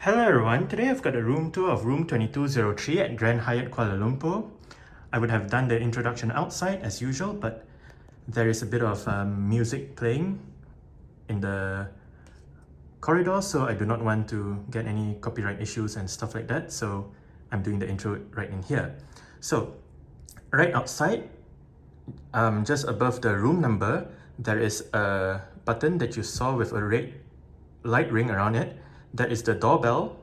Hello everyone, today I've got a room tour of room 2203 at Grand Hyatt Kuala Lumpur. I would have done the introduction outside as usual, but there is a bit of music playing in the corridor, so I do not want to get any copyright issues and stuff like that, so I'm doing the intro right in here. So, right outside, just above the room number, there is a button that you saw with a red light ring around it. That is the doorbell,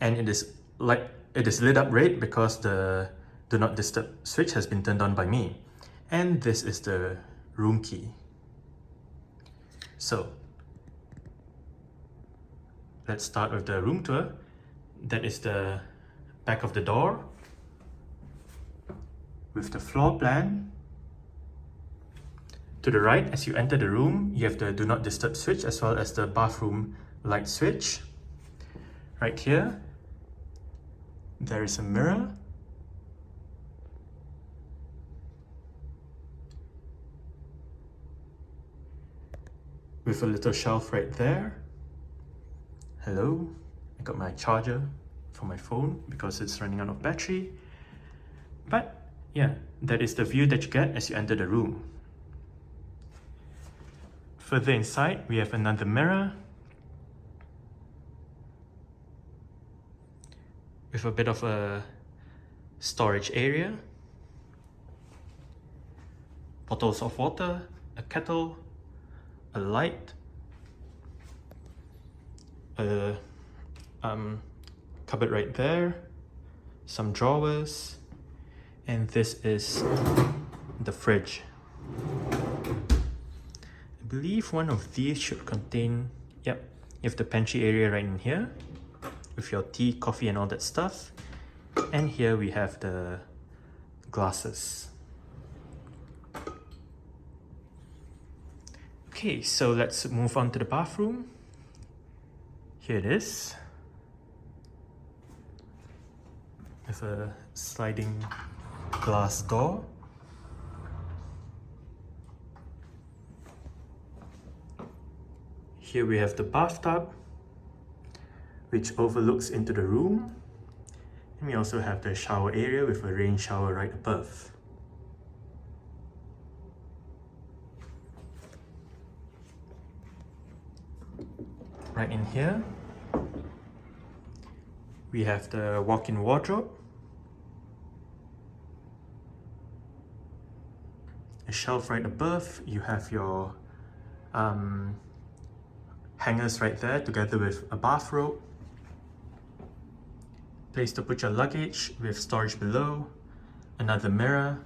and it is lit up red because the do not disturb switch has been turned on by me. And this is the room key. So let's start with the room tour. That is the back of the door with the floor plan. To the right, as you enter the room, you have the do not disturb switch as well as the bathroom light switch. Right here, there is a mirror. With a little shelf right there. Hello, I got my charger for my phone because it's running out of battery. But yeah, that is the view that you get as you enter the room. Further inside, we have another mirror with a bit of a storage area, bottles of water, a kettle, a light, a cupboard right there, some drawers, and this is the fridge. I believe one of these should contain, yep, you have the pantry area right in here with your tea, coffee and all that stuff. And here we have the glasses. Okay, so let's move on to the bathroom. Here it is, with a sliding glass door. Here we have the bathtub, which overlooks into the room. And we also have the shower area with a rain shower right above. Right in here, we have the walk-in wardrobe, a shelf right above. You have your hangers right there together with a bathrobe, place to put your luggage with storage below, another mirror.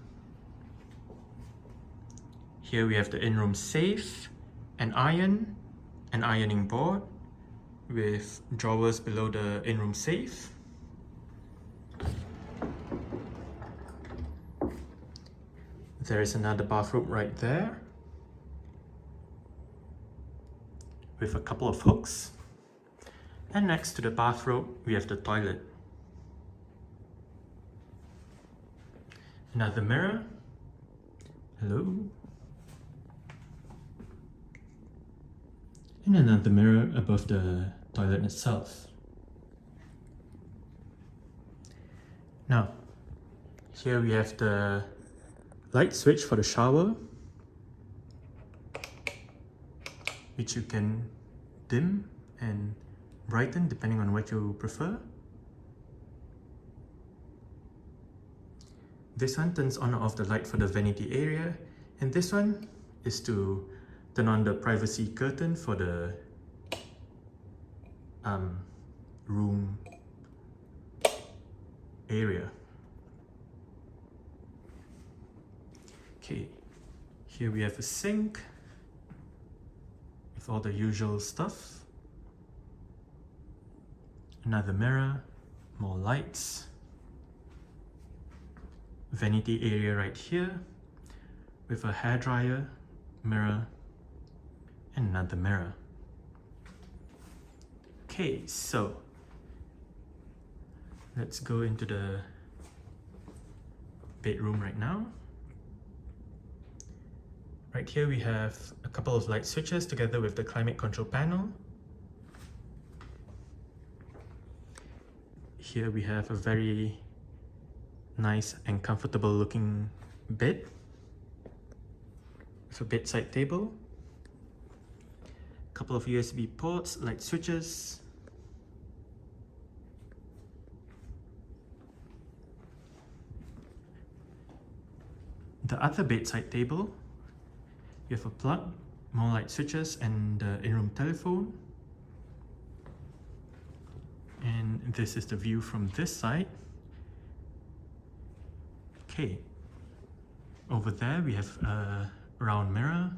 Here we have the in-room safe, an iron, an ironing board with drawers below the in-room safe. There is another bathroom right there with a couple of hooks. And next to the bathrobe, we have the toilet. Another mirror. Hello. And another mirror above the toilet itself. Now, here we have the light switch for the shower, which you can dim and brighten depending on what you prefer. This one turns on or off the light for the vanity area, and this one is to turn on the privacy curtain for the room area. Okay, here we have a sink with all the usual stuff. Another mirror, more lights. Vanity area right here with a hairdryer, mirror, and another mirror. Okay, so let's go into the bedroom right now. Right here we have a couple of light switches together with the climate control panel. Here we have a very nice and comfortable looking bed with a bedside table, a couple of USB ports, light switches, the other bedside table, you have a plug, more light switches, and the in-room telephone. And this is the view from this side. Okay, over there we have a round mirror,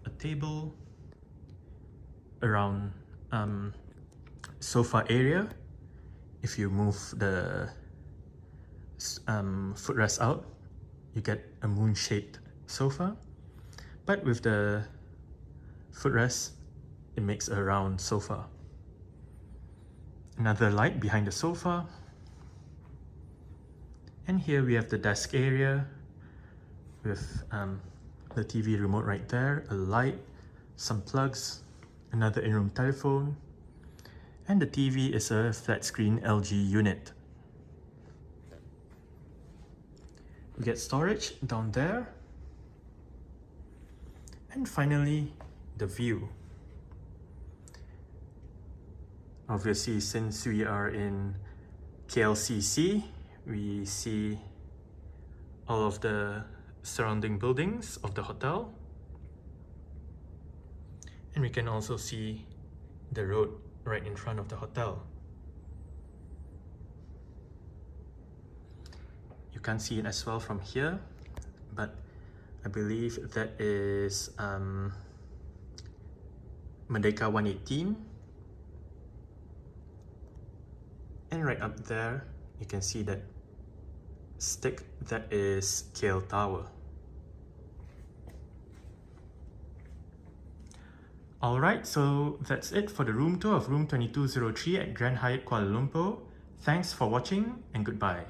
a table, a round sofa area. If you move the footrest out, you get a moon-shaped sofa, but with the footrest, it makes a round sofa. Another light behind the sofa. And here we have the desk area with the TV remote right there, a light, some plugs, another in-room telephone, and the TV is a flat screen LG unit. We get storage down there. And finally, the view. Obviously, since we are in KLCC, we see all of the surrounding buildings of the hotel. And we can also see the road right in front of the hotel. You can't see it as well from here, but I believe that is Merdeka 118. And right up there, you can see that stick, that is KL Tower. Alright, so that's it for the room tour of room 2203 at Grand Hyatt Kuala Lumpur. Thanks for watching and goodbye.